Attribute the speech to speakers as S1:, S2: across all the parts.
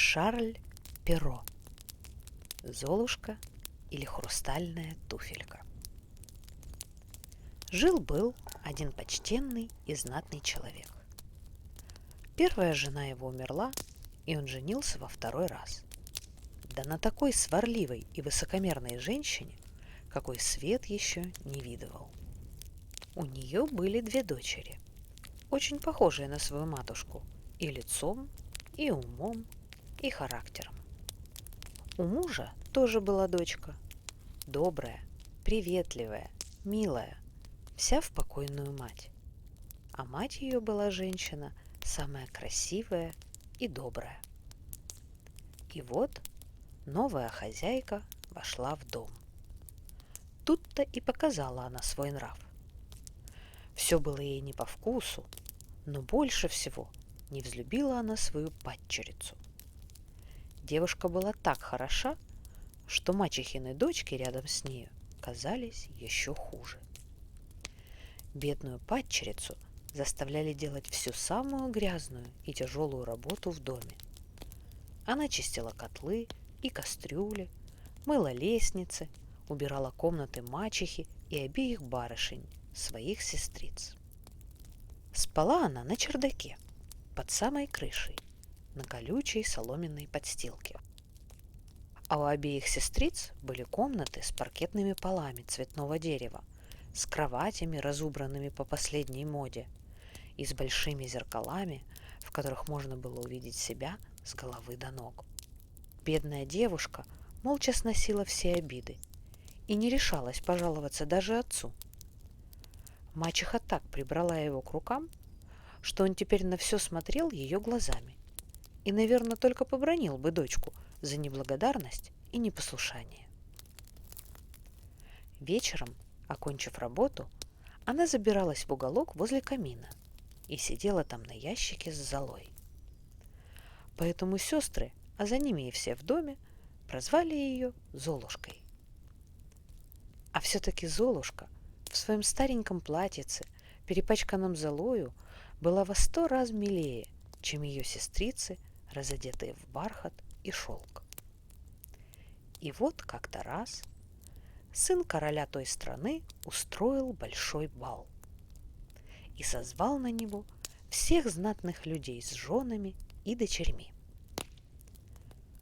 S1: Шарль Перро. Золушка или хрустальная туфелька. Жил-был один почтенный и знатный человек. Первая жена его умерла, и он женился во второй раз. Да на такой сварливой и высокомерной женщине, какой свет еще не видывал. У нее были две дочери, очень похожие на свою матушку и лицом, и умом, и характером. У мужа тоже была дочка, добрая, приветливая, милая, вся в покойную мать. А мать ее была женщина самая красивая и добрая. И вот новая хозяйка вошла в дом. Тут-то и показала она свой нрав. Все было ей не по вкусу, но больше всего не взлюбила она свою падчерицу. Девушка была так хороша, что мачехины дочки рядом с нею казались еще хуже. Бедную падчерицу заставляли делать всю самую грязную и тяжелую работу в доме. Она чистила котлы и кастрюли, мыла лестницы, убирала комнаты мачехи и обеих барышень, своих сестриц. Спала она на чердаке, под самой крышей, на колючей соломенной подстилке. А у обеих сестриц были комнаты с паркетными полами цветного дерева, с кроватями, разубранными по последней моде, и с большими зеркалами, в которых можно было увидеть себя с головы до ног. Бедная девушка молча сносила все обиды и не решалась пожаловаться даже отцу. Мачеха так прибрала его к рукам, что он теперь на все смотрел ее глазами и, наверное, только побранил бы дочку за неблагодарность и непослушание. Вечером, окончив работу, она забиралась в уголок возле камина и сидела там на ящике с золой. Поэтому сестры, а за ними и все в доме, прозвали ее Золушкой. А все-таки Золушка в своем стареньком платьице, перепачканном золою, была во 100 раз милее, чем ее сестрицы, разодетые в бархат и шелк. И вот как-то раз сын короля той страны устроил большой бал и созвал на него всех знатных людей с женами и дочерьми.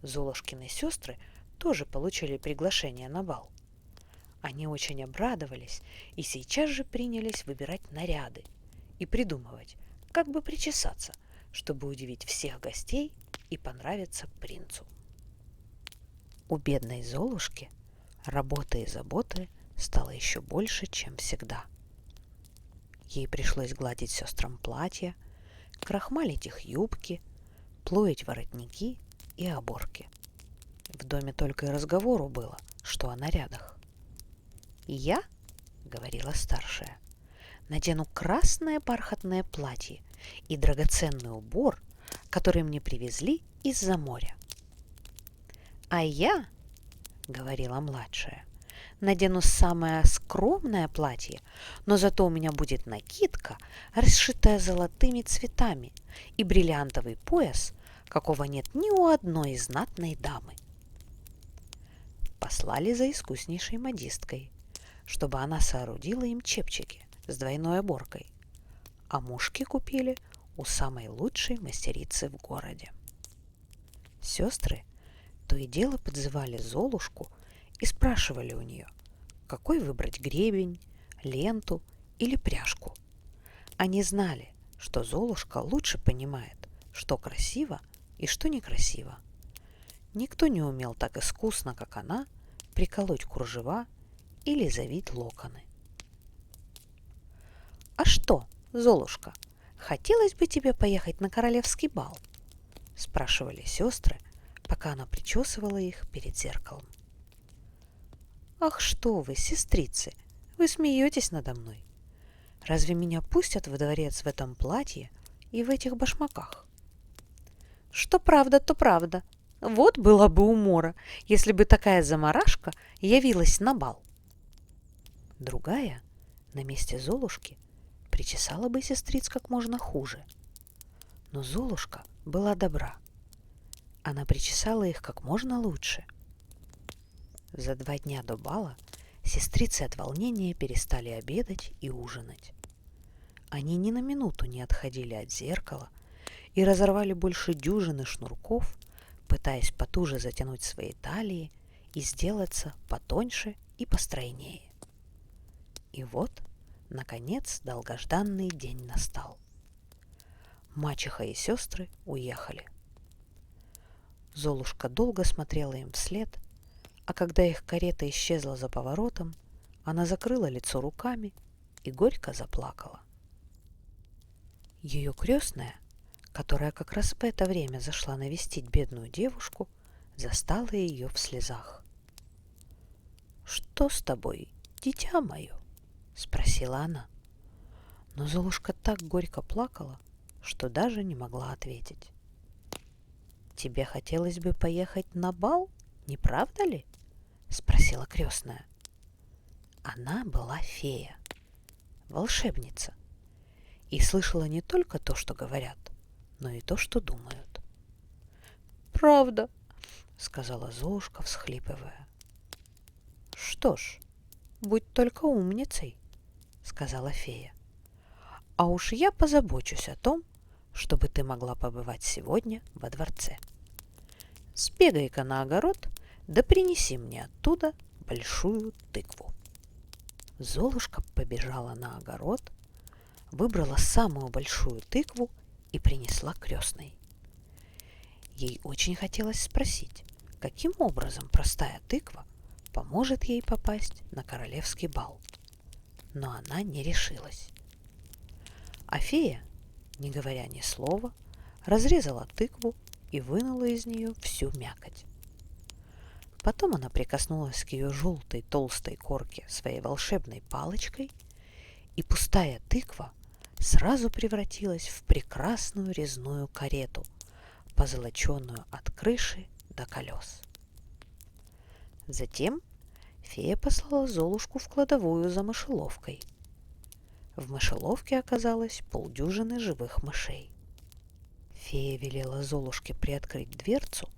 S1: Золушкины сестры тоже получили приглашение на бал. Они очень обрадовались и сейчас же принялись выбирать наряды и придумывать, как бы причесаться, чтобы удивить всех гостей и понравиться принцу. У бедной Золушки работы и заботы стало еще больше, чем всегда. Ей пришлось гладить сестрам платья, крахмалить их юбки, плоить воротники и оборки. В доме только и разговору было, что о нарядах. «Я, — говорила старшая, — надену красное бархатное платье и драгоценный убор, который мне привезли из-за моря. А я, — говорила младшая, — надену самое скромное платье, но зато у меня будет накидка, расшитая золотыми цветами, и бриллиантовый пояс, какого нет ни у одной из знатной дамы». Послали за искуснейшей модисткой, чтобы она соорудила им чепчики с двойной оборкой, а мушки купили у самой лучшей мастерицы в городе. Сестры то и дело подзывали Золушку и спрашивали у нее, какой выбрать гребень, ленту или пряжку. Они знали, что Золушка лучше понимает, что красиво и что некрасиво. Никто не умел так искусно, как она, приколоть кружева или завить локоны. «А что, Золушка, хотелось бы тебе поехать на королевский бал?» — спрашивали сестры, пока она причесывала их перед зеркалом. «Ах, что вы, сестрицы, вы смеетесь надо мной. Разве меня пустят во дворец в этом платье и в этих башмаках?» «Что правда, то правда. Вот была бы умора, если бы такая заморашка явилась на бал». Другая, на месте Золушки, причесала бы сестриц как можно хуже. Но Золушка была добра. она причесала их как можно лучше. За 2 дня до бала сестрицы от волнения перестали обедать и ужинать. Они ни на минуту не отходили от зеркала и разорвали больше дюжины шнурков, пытаясь потуже затянуть свои талии и сделаться потоньше и постройнее. И вот, наконец, долгожданный день настал. Мачеха и сестры уехали. Золушка долго смотрела им вслед, а когда их карета исчезла за поворотом, она закрыла лицо руками и горько заплакала. Ее крестная, которая как раз в это время зашла навестить бедную девушку, застала ее в слезах. «Что с тобой, дитя мое?» — спросила она. Но Золушка так горько плакала, что даже не могла ответить. «Тебе хотелось бы поехать на бал, не правда ли?» — спросила крестная. Она была фея, волшебница, и слышала не только то, что говорят, но и то, что думают. «Правда», — сказала Золушка, всхлипывая. «Что ж, будь только умницей», — сказала фея. «А уж я позабочусь о том, чтобы ты могла побывать сегодня во дворце. Сбегай-ка на огород, да принеси мне оттуда большую тыкву». Золушка побежала на огород, выбрала самую большую тыкву и принесла крестной. Ей очень хотелось спросить, каким образом простая тыква поможет ей попасть на королевский бал, но она не решилась. А фея, не говоря ни слова, разрезала тыкву и вынула из нее всю мякоть. Потом она прикоснулась к ее желтой толстой корке своей волшебной палочкой, и пустая тыква сразу превратилась в прекрасную резную карету, позолоченную от крыши до колес. Затем фея послала Золушку в кладовую за мышеловкой. В мышеловке оказалось полдюжины живых мышей. Фея велела Золушке приоткрыть дверцу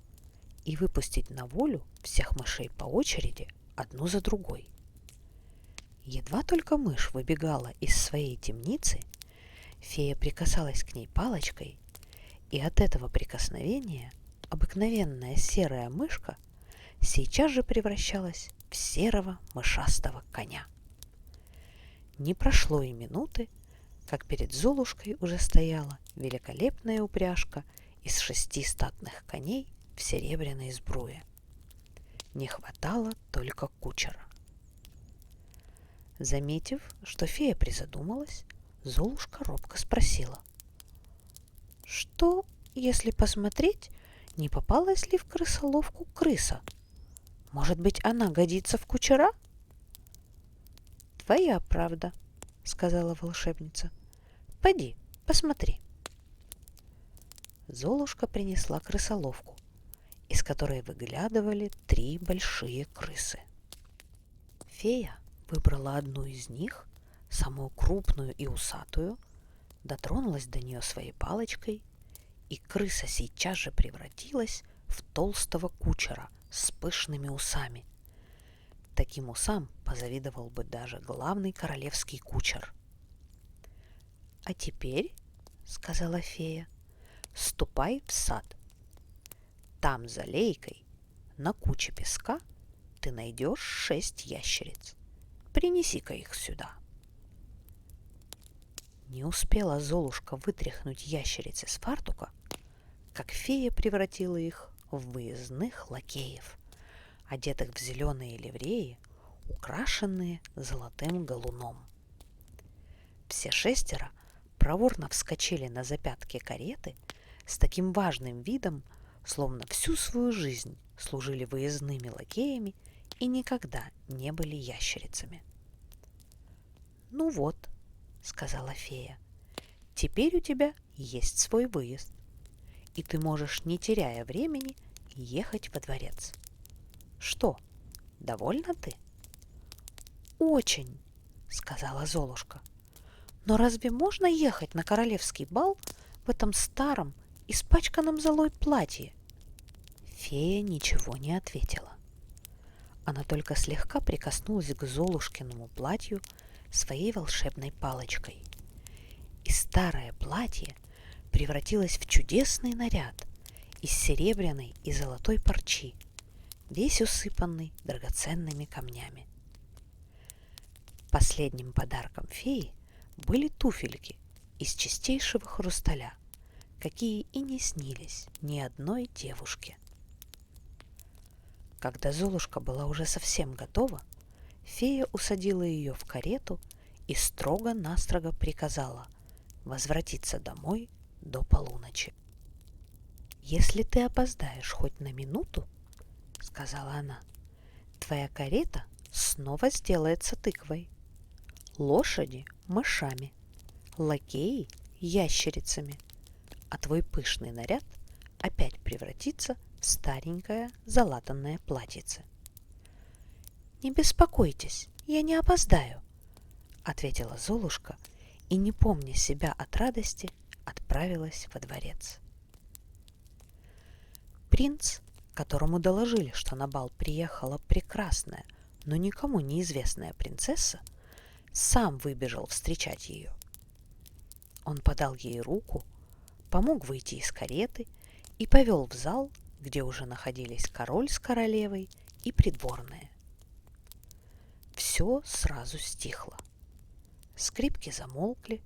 S1: и выпустить на волю всех мышей по очереди, одну за другой. Едва только мышь выбегала из своей темницы, фея прикасалась к ней палочкой, и от этого прикосновения обыкновенная серая мышка сейчас же превращалась в серого мышастого коня. Не прошло и минуты, как перед Золушкой уже стояла великолепная упряжка из 6 статных коней в серебряной сбруе. Не хватало только кучера. Заметив, что фея призадумалась, Золушка робко спросила: «Что, если посмотреть, не попалась ли в крысоловку крыса? Может быть, она годится в кучера?» «Твоя правда», — сказала волшебница. «Поди, посмотри». Золушка принесла крысоловку, из которой выглядывали 3 большие крысы. Фея выбрала одну из них, самую крупную и усатую, дотронулась до нее своей палочкой, и крыса сейчас же превратилась в толстого кучера с пышными усами. Таким усам позавидовал бы даже главный королевский кучер. «А теперь, — сказала фея, — ступай в сад. Там за лейкой, на куче песка, ты найдешь 6 ящериц. Принеси-ка их сюда». Не успела Золушка вытряхнуть ящериц из фартука, как фея превратила их в выездных лакеев, одетых в зеленые ливреи, украшенные золотым галуном. Все 6 проворно вскочили на запятки кареты с таким важным видом, словно всю свою жизнь служили выездными лакеями и никогда не были ящерицами. «Ну вот», — сказала фея, — «теперь у тебя есть свой выезд, и ты можешь, не теряя времени, ехать во дворец. Что, довольна ты?» «Очень», — сказала Золушка. «Но разве можно ехать на королевский бал в этом старом, испачканном золой платье?» Фея ничего не ответила. Она только слегка прикоснулась к Золушкиному платью своей волшебной палочкой. И старое платье превратилось в чудесный наряд из серебряной и золотой парчи, весь усыпанный драгоценными камнями. Последним подарком феи были туфельки из чистейшего хрусталя, какие и не снились ни одной девушке. Когда Золушка была уже совсем готова, фея усадила ее в карету и строго-настрого приказала возвратиться домой до полуночи. «Если ты опоздаешь хоть на минуту, — сказала она, — твоя карета снова сделается тыквой, лошади — мышами, лакеи — ящерицами, а твой пышный наряд опять превратится в старенькое залатанное платьице». «Не беспокойтесь, я не опоздаю», — ответила Золушка и, не помня себя от радости, отправилась во дворец. Принц, которому доложили, что на бал приехала прекрасная, но никому неизвестная принцесса, сам выбежал встречать ее. Он подал ей руку, помог выйти из кареты и повел в зал, где уже находились король с королевой и придворные. Все сразу стихло. Скрипки замолкли,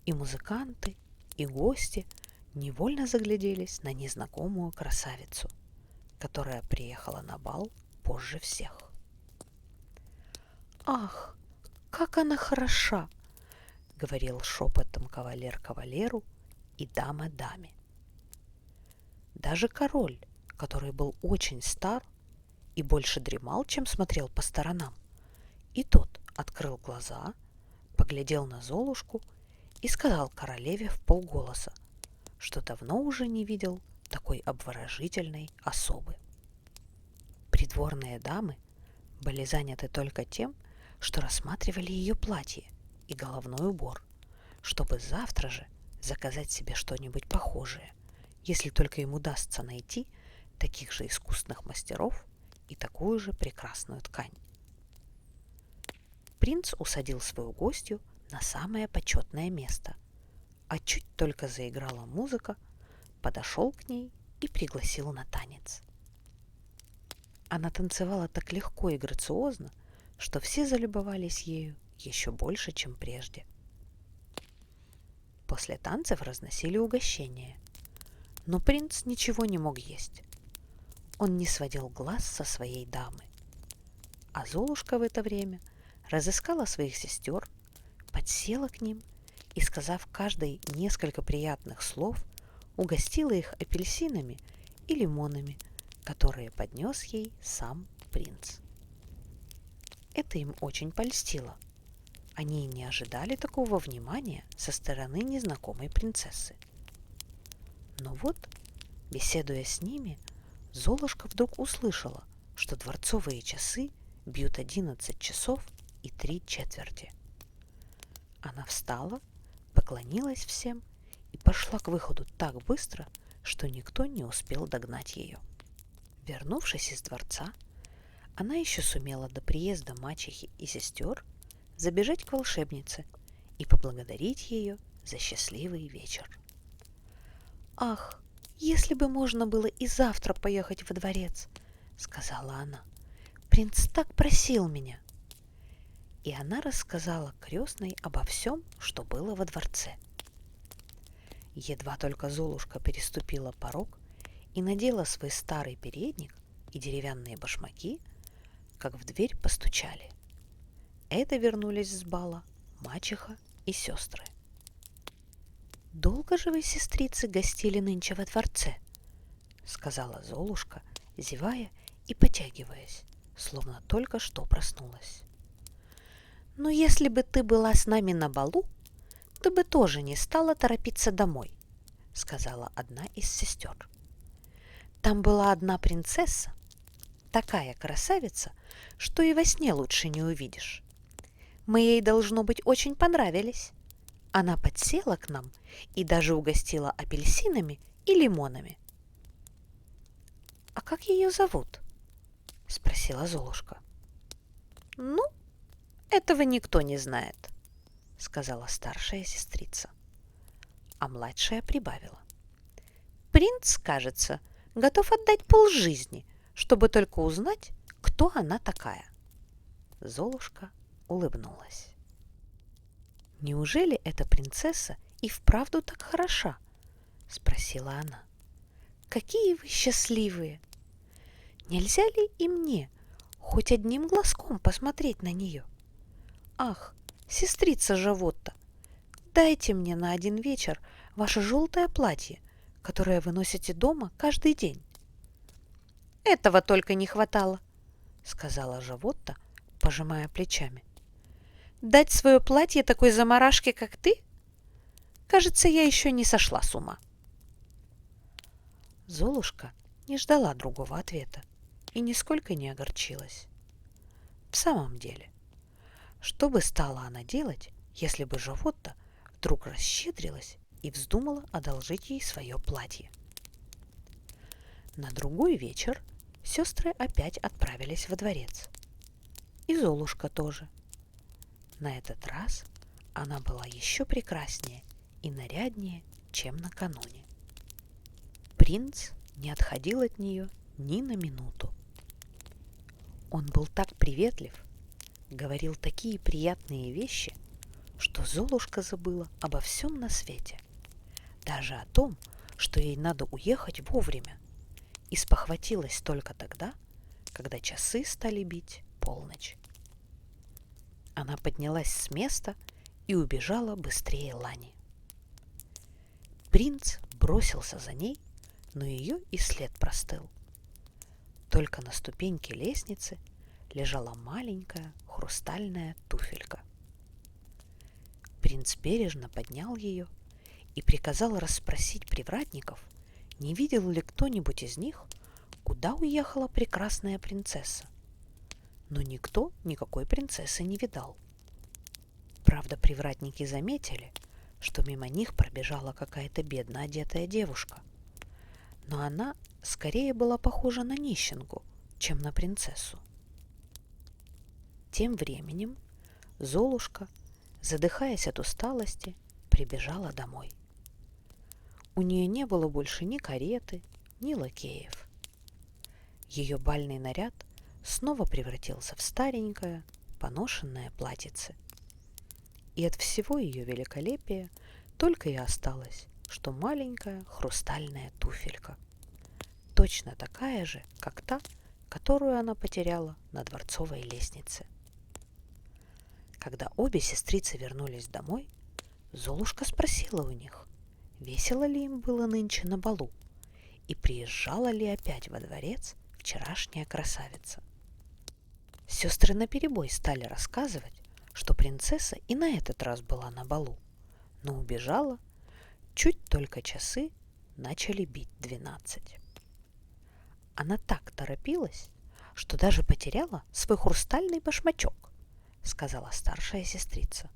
S1: и музыканты, и гости невольно загляделись на незнакомую красавицу, которая приехала на бал позже всех. «Ах, как она хороша!» — говорил шепотом кавалер кавалеру и дама даме. Даже король, который был очень стар и больше дремал, чем смотрел по сторонам, и тот открыл глаза, поглядел на Золушку и сказал королеве вполголоса, что давно уже не видел такой обворожительной особы. Придворные дамы были заняты только тем, что рассматривали ее платье и головной убор, чтобы завтра же заказать себе что-нибудь похожее, если только им удастся найти таких же искусных мастеров и такую же прекрасную ткань. Принц усадил свою гостью на самое почетное место, а чуть только заиграла музыка, подошел к ней и пригласил на танец. Она танцевала так легко и грациозно, что все залюбовались ею еще больше, чем прежде. После танцев разносили угощения, но принц ничего не мог есть. Он не сводил глаз со своей дамы. А Золушка в это время разыскала своих сестер, подсела к ним и, сказав каждой несколько приятных слов, угостила их апельсинами и лимонами, которые поднес ей сам принц. Это им очень польстило. Они не ожидали такого внимания со стороны незнакомой принцессы. Но вот, беседуя с ними, Золушка вдруг услышала, что дворцовые часы бьют 11 часов и 3/4. Она встала, поклонилась всем и пошла к выходу так быстро, что никто не успел догнать ее. Вернувшись из дворца, она еще сумела до приезда мачехи и сестер забежать к волшебнице и поблагодарить ее за счастливый вечер. «Ах, если бы можно было и завтра поехать во дворец!» — сказала она. «Принц так просил меня!» И она рассказала крестной обо всем, что было во дворце. Едва только Золушка переступила порог и надела свой старый передник и деревянные башмаки, как в дверь постучали. Это вернулись с бала мачеха и сестры. «Долго же вы, сестрицы, гостили нынче во дворце?» — сказала Золушка, зевая и потягиваясь, словно только что проснулась. «Но если бы ты была с нами на балу, ты бы тоже не стала торопиться домой», — сказала одна из сестер. «Там была одна принцесса, такая красавица, что и во сне лучше не увидишь. Мы ей, должно быть, очень понравились. Она подсела к нам и даже угостила апельсинами и лимонами». А как ее зовут? Спросила Золушка. Ну, этого никто не знает, сказала старшая сестрица. А младшая прибавила. Принц, кажется, готов отдать полжизни, чтобы только узнать, кто она такая. Золушка улыбнулась. «Неужели эта принцесса и вправду так хороша?» – спросила она. «Какие вы счастливые! Нельзя ли и мне хоть одним глазком посмотреть на нее? Ах, сестрица Жавотта, дайте мне на один вечер ваше желтое платье, которое вы носите дома каждый день». «Этого только не хватало», – сказала Жавотта, пожимая плечами. «Дать свое платье такой заморашке, как ты? Кажется, я еще не сошла с ума». Золушка не ждала другого ответа и нисколько не огорчилась. В самом деле, что бы стала она делать, если бы Жавотта вдруг расщедрилась и вздумала одолжить ей свое платье? На другой вечер сестры опять отправились во дворец. И Золушка тоже. На этот раз она была еще прекраснее и наряднее, чем накануне. Принц не отходил от нее ни на минуту. Он был так приветлив, говорил такие приятные вещи, что Золушка забыла обо всем на свете, даже о том, что ей надо уехать вовремя, и спохватилась только тогда, когда часы стали бить полночь. Она поднялась с места и убежала быстрее Лани. Принц бросился за ней, но ее и след простыл. Только на ступеньке лестницы лежала маленькая хрустальная туфелька. Принц бережно поднял ее и приказал расспросить привратников, не видел ли кто-нибудь из них, куда уехала прекрасная принцесса. Но никто никакой принцессы не видал. Правда, привратники заметили, что мимо них пробежала какая-то бедно одетая девушка. Но она скорее была похожа на нищенку, чем на принцессу. Тем временем Золушка, задыхаясь от усталости, прибежала домой. У нее не было больше ни кареты, ни лакеев. Ее бальный наряд снова превратился в старенькое, поношенное платьице. И от всего ее великолепия только и осталось, что маленькая хрустальная туфелька, точно такая же, как та, которую она потеряла на дворцовой лестнице. Когда обе сестрицы вернулись домой, Золушка спросила у них, весело ли им было нынче на балу, и приезжала ли опять во дворец вчерашняя красавица. Сестры наперебой стали рассказывать, что принцесса и на этот раз была на балу, но убежала, чуть только часы начали бить 12. Она так торопилась, что даже потеряла свой хрустальный башмачок, сказала старшая сестрица.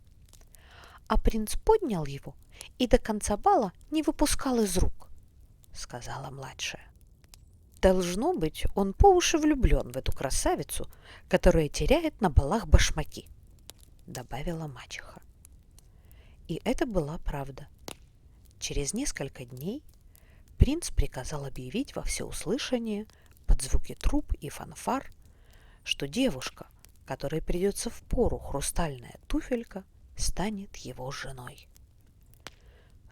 S1: А принц поднял его и до конца бала не выпускал из рук, сказала младшая. Должно быть, он по уши влюблен в эту красавицу, которая теряет на балах башмаки, добавила мачеха. И это была правда. Через несколько дней принц приказал объявить во всеуслышание под звуки труб и фанфар, что девушка, которой придется впору хрустальная туфелька, станет его женой.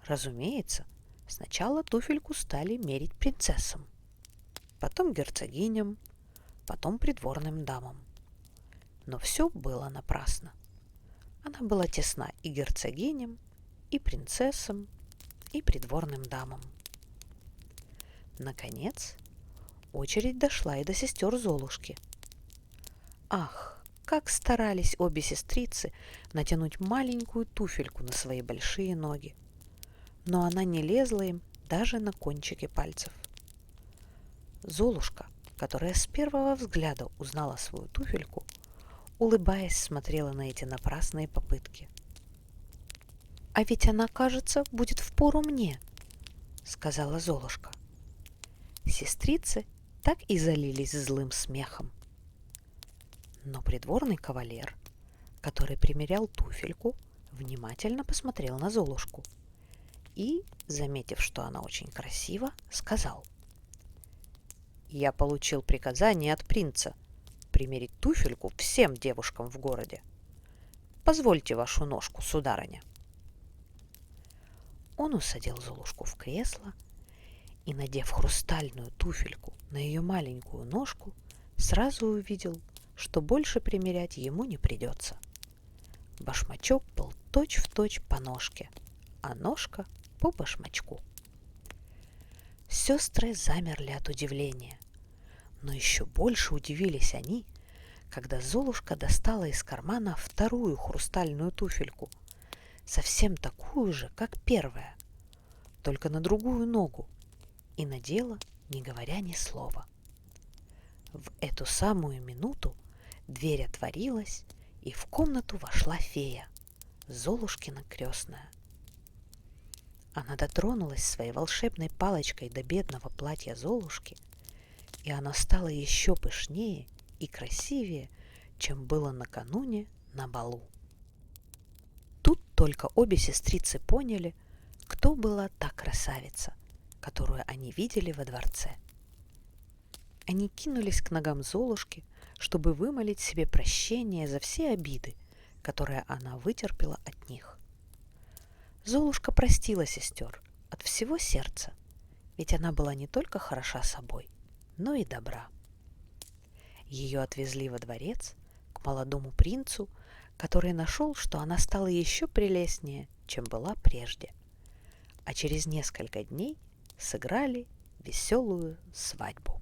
S1: Разумеется, сначала туфельку стали мерить принцессам, потом герцогиням, потом придворным дамам. Но все было напрасно. Она была тесна и герцогиням, и принцессам, и придворным дамам. Наконец, очередь дошла и до сестер Золушки. Ах, как старались обе сестрицы натянуть маленькую туфельку на свои большие ноги. Но она не лезла им даже на кончики пальцев. Золушка, которая с первого взгляда узнала свою туфельку, улыбаясь, смотрела на эти напрасные попытки. «А ведь она, кажется, будет впору мне», — сказала Золушка. Сестрицы так и залились злым смехом. Но придворный кавалер, который примерял туфельку, внимательно посмотрел на Золушку и, заметив, что она очень красива, сказал: «Я получил приказание от принца примерить туфельку всем девушкам в городе. Позвольте вашу ножку, сударыня». Он усадил Золушку в кресло и, надев хрустальную туфельку на ее маленькую ножку, сразу увидел, что больше примерять ему не придется. Башмачок был точь-в-точь по ножке, а ножка по башмачку. Сестры замерли от удивления, но еще больше удивились они, когда Золушка достала из кармана вторую хрустальную туфельку, совсем такую же, как первая, только на другую ногу, и надела, не говоря ни слова. В эту самую минуту дверь отворилась, и в комнату вошла фея, Золушкина крестная. Она дотронулась своей волшебной палочкой до бедного платья Золушки, и оно стало еще пышнее и красивее, чем было накануне на балу. Тут только обе сестрицы поняли, кто была та красавица, которую они видели во дворце. Они кинулись к ногам Золушки, чтобы вымолить себе прощение за все обиды, которые она вытерпела от них. Золушка простила сестер от всего сердца, ведь она была не только хороша собой, но и добра. Ее отвезли во дворец к молодому принцу, который нашел, что она стала еще прелестнее, чем была прежде, а через несколько дней сыграли веселую свадьбу.